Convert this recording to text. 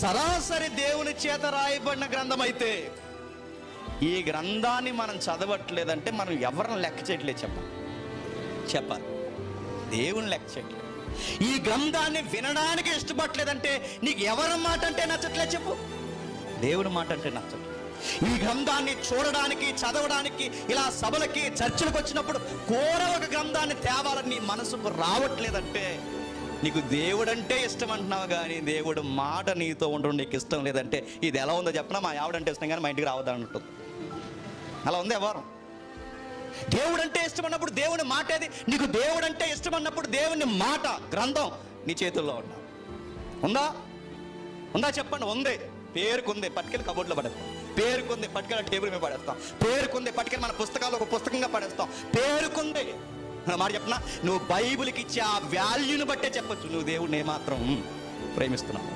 సరాసరి దేవుని చేత రాయబడిన గ్రంథం అయితే ఈ గ్రంథాన్ని మనం చదవట్లేదంటే మనం ఎవరిని లెక్క చేయట్లేదు చెప్పాలి. దేవుని లెక్క చేయట్లేదు. ఈ గ్రంథాన్ని వినడానికి ఇష్టపడలేదంటే నీకు ఎవరి మాట అంటే నచ్చట్లేదు చెప్పు. దేవుని మాట అంటే నచ్చట్లేదు. ఈ గ్రంథాన్ని చూడడానికి, చదవడానికి, ఇలా సభలకి, చర్చలకు వచ్చినప్పుడు ఒక గ్రంథాన్ని తేవాలని నీ మనసుకు రావట్లేదంటే నీకు దేవుడంటే ఇష్టం అంటున్నావు, కానీ దేవుడు మాట నీతో ఉండడం నీకు ఇష్టం లేదంటే ఇది ఎలా ఉందో చెప్పినా మా ఆవిడంటే ఇష్టం కానీ మా ఇంటికి రావద్దని అంటుంది. అలా ఉంది ఎవరు? దేవుడు అంటే ఇష్టం అన్నప్పుడు దేవుని మాట ఏది? నీకు దేవుడు అంటే ఇష్టం అన్నప్పుడు దేవుని మాట, గ్రంథం నీ చేతుల్లో ఉందా చెప్పండి. ఉంది. పేరుకుంది, పట్టుకెళ్ళి కబోర్డ్లో పడేస్తాం. పేరుకుంది, పట్టుకెళ్ళి టేబుల్ మీద పడేస్తాం. పేరుకుంది, పట్టుకెళ్ళి మన పుస్తకాలు ఒక పుస్తకంగా పడేస్తాం. పేరుకుంది మాట చెప్పిన నువ్వు బైబిల్కి ఇచ్చే ఆ వాల్యూని బట్టే చెప్పచ్చు నువ్వు దేవుడిని ఏమాత్రం ప్రేమిస్తున్నావు.